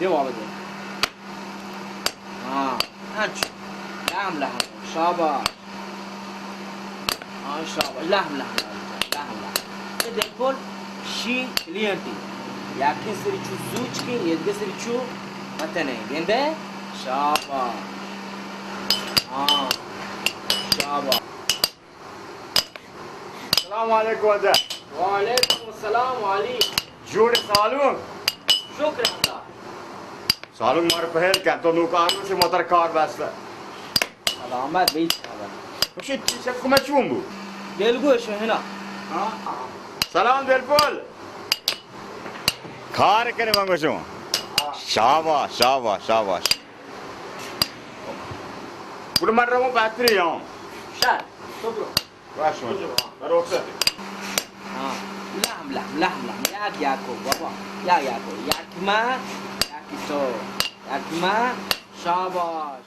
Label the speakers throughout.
Speaker 1: جواب بده هنچ لحم شاباش شاباش لحم دلپول شی کلیانتی یکی سری چو زوج کی یه سری چو متنه گنده شاباش شاباش
Speaker 2: السلام علیکم وزیر
Speaker 1: وعلیکم السلام علی
Speaker 2: جوڑ سالون
Speaker 1: شکر خدا
Speaker 2: سالون مار پهل کن تو نوکانو سے موتر کار بسته
Speaker 1: سلامت بیچ خبر
Speaker 2: خوشی چیشه کمه چون بود
Speaker 1: دلگوشو هنا
Speaker 2: سلام دلپول کار کنه منگو شما شاباش برو من رو بطری هم
Speaker 1: شر تو برو
Speaker 2: باش مجھے رخصتی
Speaker 1: لحم یاکو بابا یاکو یکی تو شاباش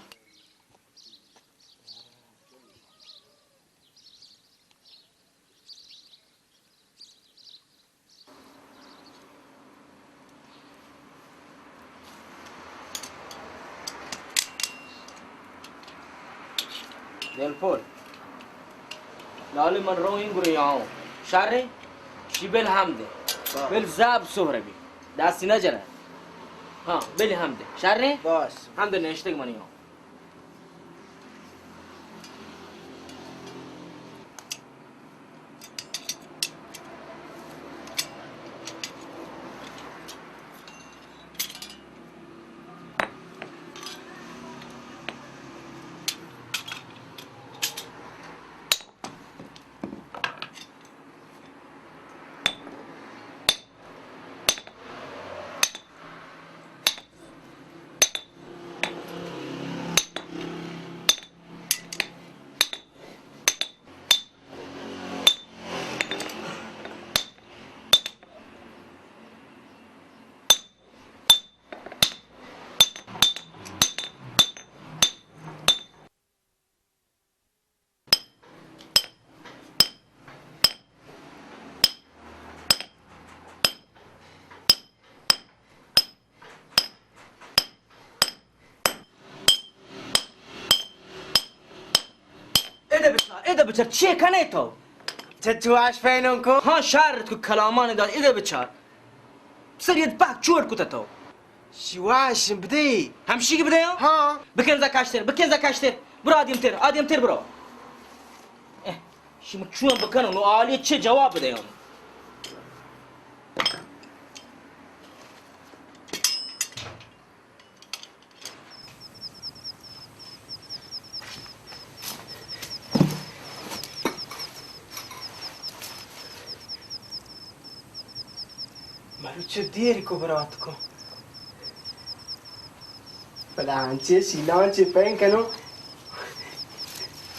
Speaker 1: دلپول لالی من رو این گروه یاهو شره شی بل همده بل زاب سهره بی دستی نجره بل همده شره
Speaker 3: باش
Speaker 1: همده نشتگ منی یاهو ایده بچار چیه کنه تو؟
Speaker 3: تتواش فینون کو؟
Speaker 1: شرط که کلامان داد ایده بچار سریت بک چور کتا تو
Speaker 3: شواش بدی
Speaker 1: همشی که بده بکن زکاشتر برو آدیم تر برو شما چون بکنم و آلیه چه جواب بده هم
Speaker 3: چه دیری کو برات کو فلانچه شیلانچه پین کنو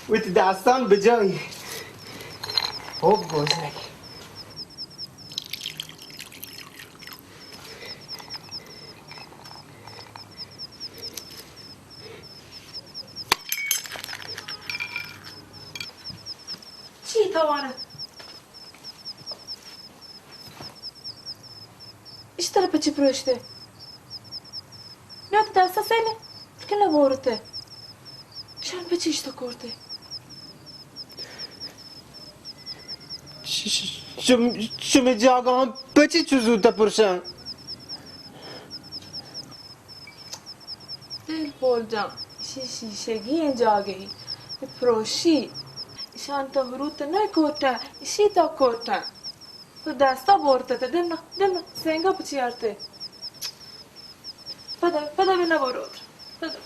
Speaker 3: ویت داستان بجایی خوب گوزنک
Speaker 4: چی توانه؟ İşte peci proşte. Ne derse seni? Kime borte? Şan peci işte korte.
Speaker 3: Şume jagam peci çuzuta purşan.
Speaker 4: Del bolcan. Şişegiyen jageyi. Proşi. Şan tahrut ne korta. İşi ta korta. تو دستا برته دمنا سنگا پچیارته پدا بنا برور پدا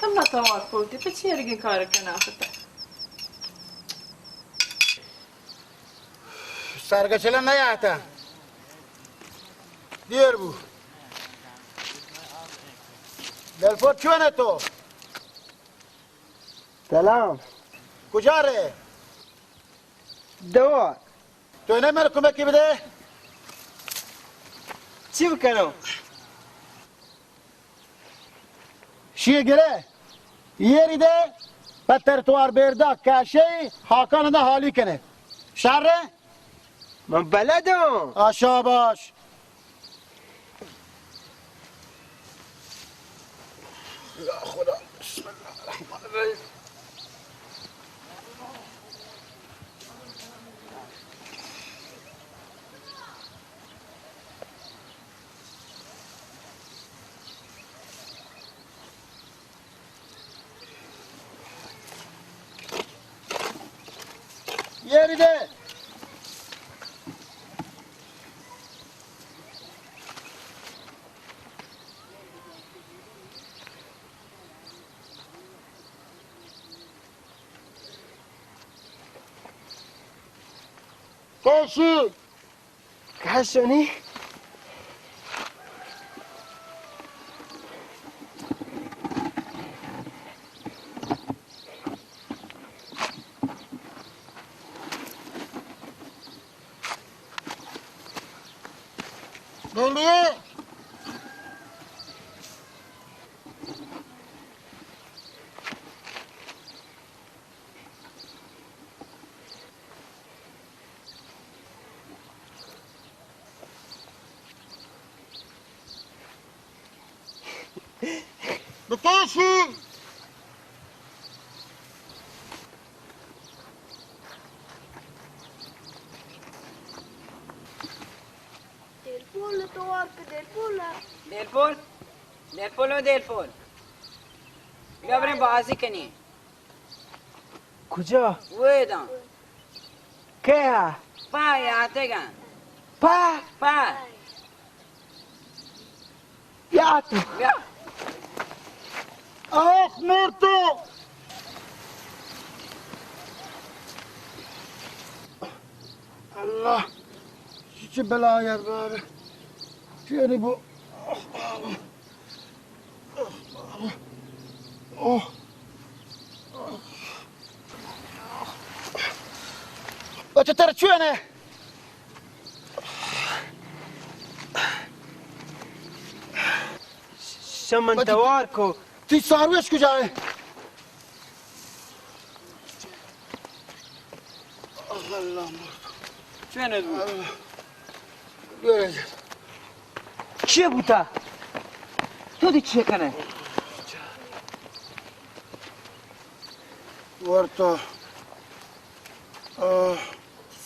Speaker 4: تم نتوار پوتی پچیارگی کار کنه آفتا
Speaker 5: سرگچله نیاته دیر بو دلپوت چونه تو؟
Speaker 3: سلام
Speaker 5: کجا ره؟
Speaker 3: دوا
Speaker 5: تو اینه من کمکی بده؟
Speaker 3: چی بکنم؟
Speaker 5: شیه گره یه ده و ترتوار برده کشه حاکان ده حالی کنه شره؟
Speaker 3: من بلدم
Speaker 5: آشا باش یا خدا بسم الله الرحمن الرحیم. یریده کشی
Speaker 3: کشونی
Speaker 5: بلیه بکشی
Speaker 6: دلپول تو وار که دلپول
Speaker 7: دلپول دلپول و دلپول بیا بریم بازی کنیم
Speaker 3: کجا؟
Speaker 7: ویدان
Speaker 3: که؟
Speaker 7: پای آتگان
Speaker 3: پا
Speaker 7: پای
Speaker 3: یا تو
Speaker 7: بیا
Speaker 5: آخ مرتو الله چه بلایت بابه چیه بو اوه بچه تر چونه
Speaker 3: شمن توار کو
Speaker 5: تی سارویش کجاه الله
Speaker 7: چونه بود
Speaker 5: مرتو
Speaker 3: چیه بوده؟ تو دی چیه کنه؟
Speaker 5: مرتو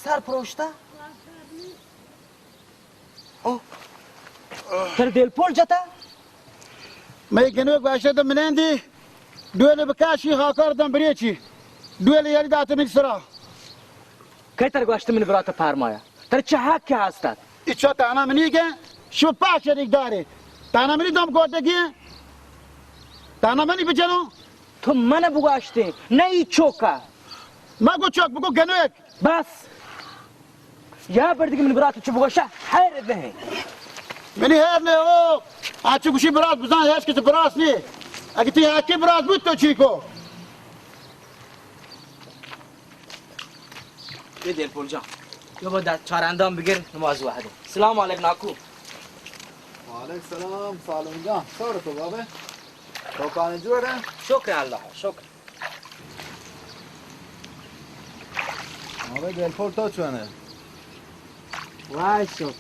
Speaker 3: سر پروشته؟ اوه تر دلپول جتا؟
Speaker 5: می گنوک باشد منندی دوله بکاشی خاکار دم بریچی دوله یاری داتم سرا
Speaker 1: کی تر گوشت من برات فرمایا تر چه حقی هستد
Speaker 5: ایچا تانا منیگه شو پاک شریک داره تانا منی دم گردگیه تانا منی بجنو
Speaker 1: تو من بگوشتی نه ای چوکا
Speaker 5: مگو چوک بگو گنوک
Speaker 1: بس یا بردگی من برات چه بگوشه حیر به
Speaker 5: منی هر نه او آچه گوشی براز بزن هست که تو براز نی اگه تی حقی براز بود تو چی کو
Speaker 1: یه دلپول جان یا با چهارندام بگیر نماز وحده سلام علیکم ناکو
Speaker 8: وعلیکم سلام سالم جان طور تو بابه تو کان جوړه
Speaker 1: شکر الله شکر
Speaker 8: بابه دلپول تو چونه
Speaker 3: وایسو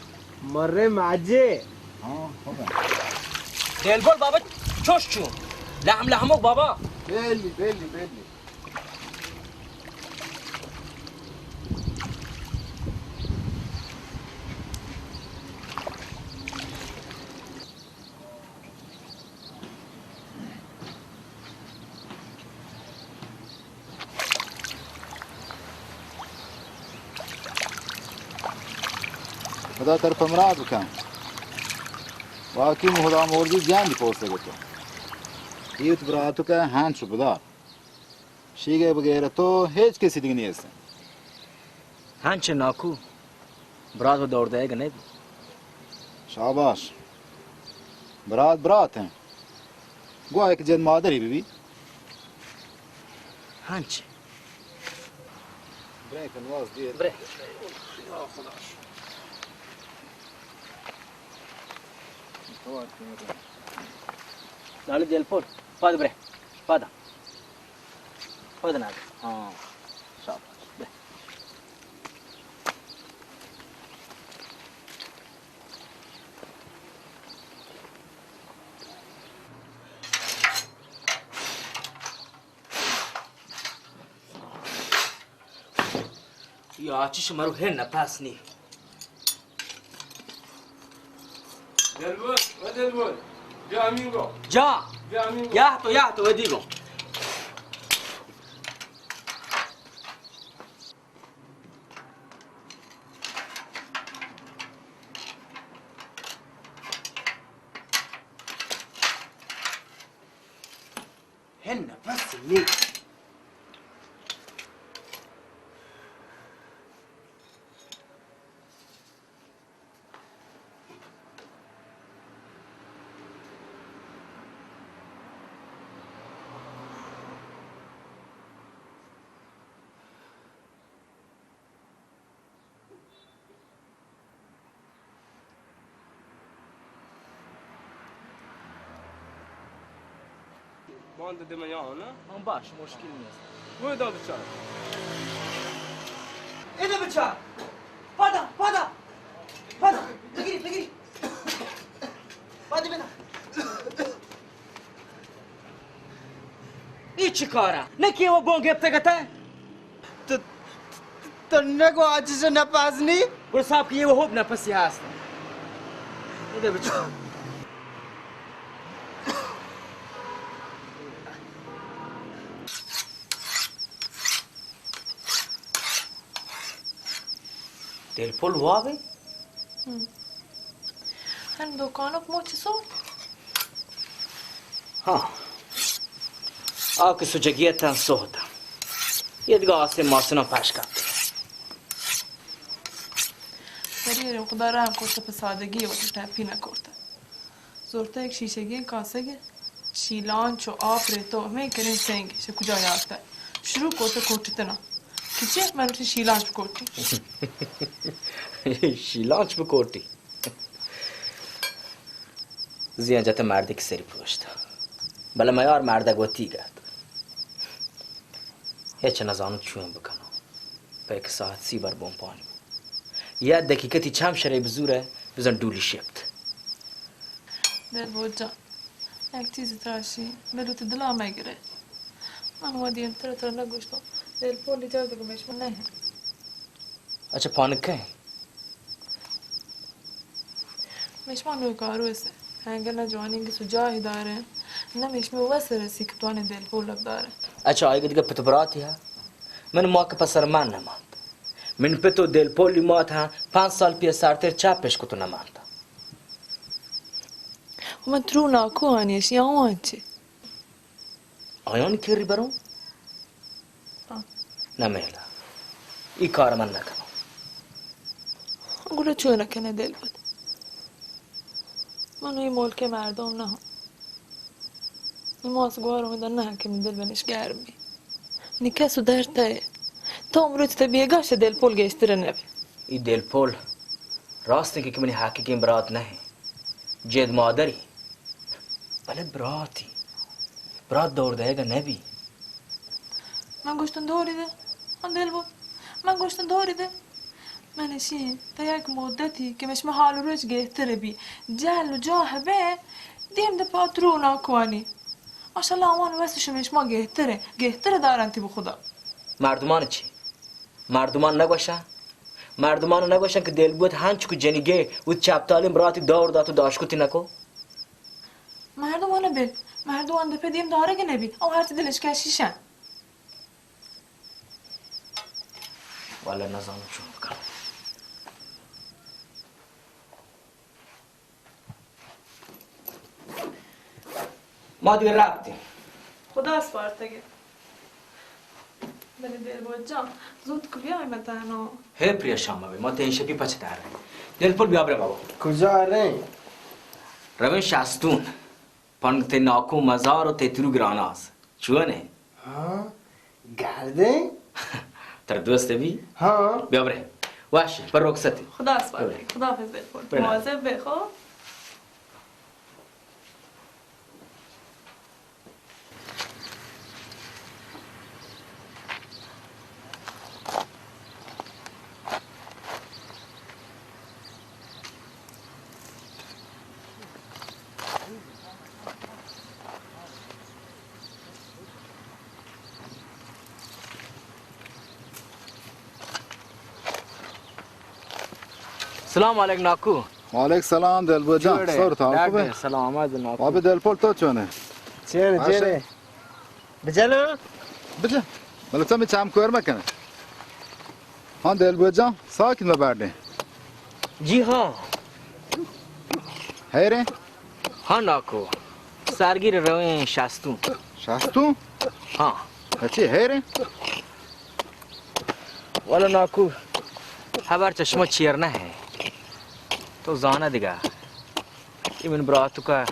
Speaker 3: مره معجه
Speaker 8: ها خوبه
Speaker 1: دلپول بابا چوش چون لحمک بابا
Speaker 8: بلی خدا طرف مراد بکن واقعی خدا موردی جان دی پوسته گتو ایت براتو که هند شو بدار شیگه بغیر تو هیچ کسی دیگه نیست
Speaker 1: هنچه ناکو برات و دورده ایگه نیبی
Speaker 8: شاباش برات ہیں گویا که جد مادری ببی
Speaker 1: هنچه
Speaker 8: برای کنواز دیر
Speaker 1: بره لالی دلپول پاد بره پادا ناده شاباش بره یا چیش مرو هن نپس نی
Speaker 3: دلبول و دلبول بیا همین گو
Speaker 1: جا
Speaker 3: بیا همین گو
Speaker 1: یه تو ودی گو هن نپس نی
Speaker 3: باند دم یا نه
Speaker 1: هم باش مشکل نیست
Speaker 3: بو داد چا
Speaker 1: ایده بچه پادا بگیری پادی بنا این چی کاره؟ نکی و بونگه بتگته؟
Speaker 7: تو نگو آتیش نپزنی؟
Speaker 1: برو صاحب که یه و خوب نپسی هست ایده بچه دل پول واقعی؟
Speaker 4: هن دکانو موچی سو
Speaker 1: ها آه که سوچگیه تن سوهدم یه دیگه آسه ماسونا پش کرد
Speaker 4: بریم خدا رحم کرده به سادگی و تپی نکرده زورتا یک شیشگی کاسه شیلانچ و آب ریتو میکنیم سنگ شه کجا یافته شروع کرده کورتیتنا که چه من تو شیلانچ بکورتی
Speaker 1: شیلانچ بکورتی زیانجت مرده که سری پوشت بله میار مرده گوتی گرد هیچ نزانو چون بکنم به یک ساعت 30 بار بوم پانی یه دقیقتی چم شره بزوره بزن دولی شبت
Speaker 4: دل بود جان یک چیزی تراشی بلوت دلا میگیره من وادیم تر نگوشتم دل پولی جا بگمش من نه
Speaker 1: اچه پانکه
Speaker 4: مشمان روی کاروسه هنگر نجوانی که سجاهی داره نمیش واسه رسی که توان دل پولک داره
Speaker 1: اچه آیگه دیگه پتو براتی ها من ما که پسر من نماند من پتو دل پولی مات ها 5 سال پیش سرتر چپش کتو نماند
Speaker 4: و من ترو ناکو آنیش یا آنچه
Speaker 1: آیانی کری برون؟ نمیلا ای کار من نکنم
Speaker 4: گوره چونه کنه دل بود من این ملک مردم نه نماز گوارو میدن نه که من دل بنش گرمی نکسو در تایه تا امروز تا بیگاش دل پول گشتره نبی
Speaker 1: ای دل پول راست نیکی که منی حقیقی برات نه جد مادری ولی برات دور دهیگا نبی
Speaker 4: من گوشتن دوریده من دل بود من گوشتن دوریده منشی تا یک مدتی که مش حال روش گهتره بی جل و جاه به دیم ده پاترو ناکوانی ماشالله آمان وستشو مش ما گهتره دارن تی بخدا
Speaker 1: مردمان چی؟ مردمان نگوشن؟ مردمان نگوشن که دل بود هنچ که جنیگه و چپتالیم براتی دور داتو داشکوتی نکو؟
Speaker 4: مردمان بل مردمان ده پدیم داره که نبی او هرچی دلش کشیشن
Speaker 1: والا نزانم چون بکنم ما دیگه رفتیم
Speaker 4: خدا سپارتگه بله دل بود جان زود که بیای من تنها
Speaker 1: هی پریا شام بابی ما تین شبی پچه داره دل پول بیا بره بابا
Speaker 7: کجا رنگ؟
Speaker 1: روین شستون پانگ تی ناکو مزار و تیترو گراناز چونه؟
Speaker 7: ها؟ گرده؟
Speaker 1: تر دوسته بی؟
Speaker 7: ها؟
Speaker 1: بیا بره واشه پر رخصتی
Speaker 4: خدا سپارتگه خدا حافظ دل بود
Speaker 1: بله.
Speaker 4: مواظب بخو
Speaker 1: سلام علیکم ناکو.
Speaker 8: مالک سلام دلبود جان. سر تا خوبه.
Speaker 1: سلام آمد ناکو.
Speaker 8: آب دلپول تو چونه؟
Speaker 5: چیره بجلو
Speaker 8: بجا. ولی تو می چم کار مکنه. ها دلبود جان ساکن ببرده.
Speaker 1: جی हाँ.
Speaker 8: هیره؟
Speaker 1: हाँ नाको. سرگیر روی شستون.
Speaker 8: شستون؟
Speaker 1: हाँ.
Speaker 8: چی هیره؟
Speaker 1: والا नाको. خبر چشم چیر نه. تو زانه دیگه. این براتو که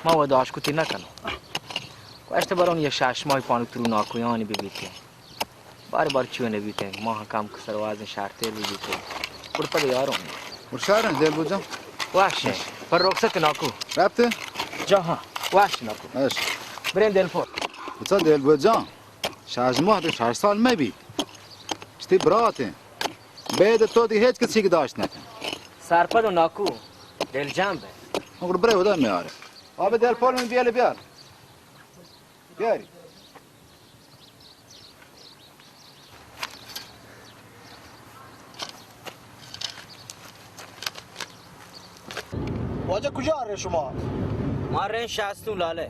Speaker 1: ما وداش کتی نکنم. وقتی برام یه شش ماه پانو ترو ناکویانی ببیته. بار چیو نبیته. ما هم کسر وازن شرطه ببیته. پر پد یارم.
Speaker 8: ورشارن دلبود جان.
Speaker 1: واشه. پر رخصت ناکو.
Speaker 8: رفته؟
Speaker 1: جا ها. واشه ناکو.
Speaker 8: اش.
Speaker 1: بریم دلپور.
Speaker 8: بچه دلبود جان. 6 ماه ده 6 سال مبی. چتی براته. بعد تو دی هیچ کسی که داشت نکن.
Speaker 1: سرپد و ناکو. دل جنبه.
Speaker 8: مگر برای ودا میاره. آب دلپول من بیار. بیاری.
Speaker 5: واجه کجا آره شما؟
Speaker 1: ما رین شستون لاله.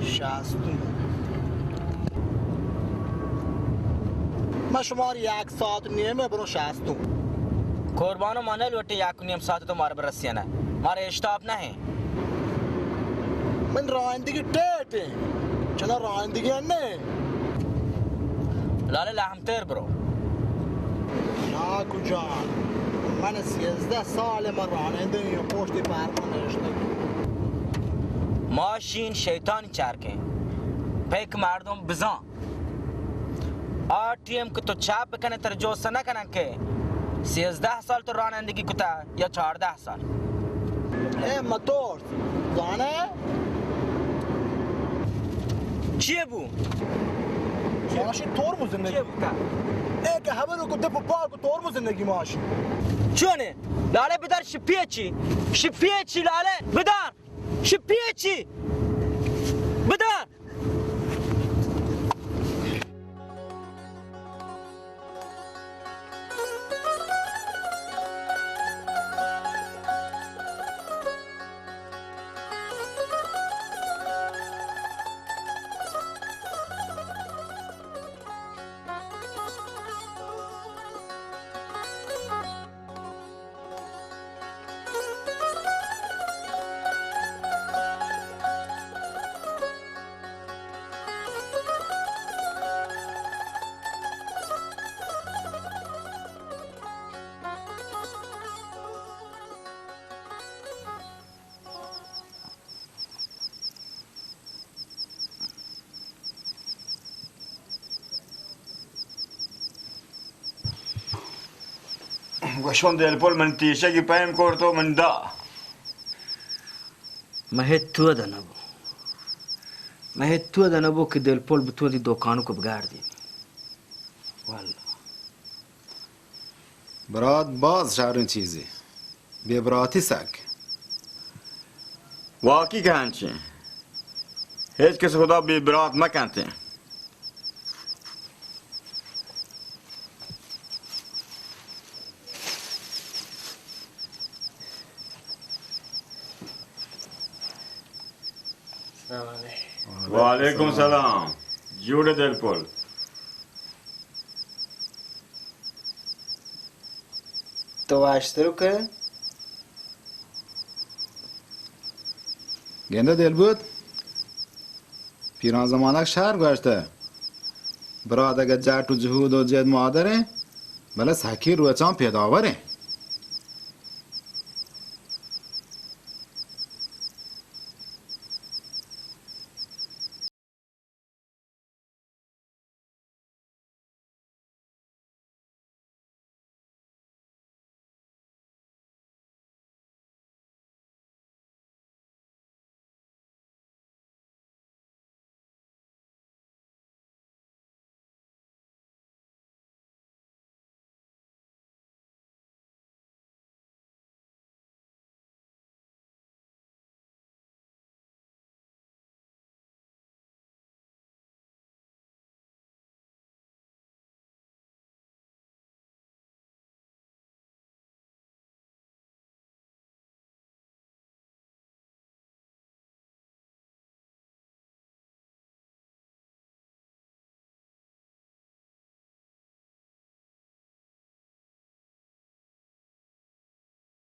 Speaker 5: شستون من شما رو 1 ساعت و نیمه برو شستون.
Speaker 1: قربانو مانه لوटे 1.5 ساعت تو مار برسیه نه. ماره اشتاب نه.
Speaker 5: من رانندگی ٹیٹه چنا رانندگی نه.
Speaker 1: لاله لحمتر برو.
Speaker 5: نا کجا؟ من 13 سال من راننده یا پشت فرمان نشده.
Speaker 1: ماشین شیطان چرکه. پیک مردم بزن. آرتیم که تو چاپ بکنه تر جوسه نکنن که 13 سال تو رانندگی کتا یا 14 سال.
Speaker 5: موتور زانه؟
Speaker 1: چیه بو؟
Speaker 5: ماشین ترمز زندگی.
Speaker 1: چیه بو که؟
Speaker 5: که همه رو کده پاک و ترمز زندگی ماشین.
Speaker 1: چونه؟ لاله بدار شپیه چی؟ شپیه چی لاله؟ بدار! شپیه چی؟ بدار!
Speaker 2: وشون دلپول من تیشه کی پایم کرتو من دا.
Speaker 1: مهد تو دنبو. مهد تو دنبو که دلپول بتو دی دکانو کو بگردی. والا.
Speaker 8: برات باز شهرین چیزی. بی براتی سگ.
Speaker 2: واقعی که هنچی. هیچ کس خدا بی برات مکنته. وعلیکم سلام. جوڑ دلپول.
Speaker 3: تو اشترو که؟
Speaker 8: گنده دلبود پیران زمانگ شهر گشته. برات اگه جاتو جهودو جد مادره بله سکی روچان پیداوره.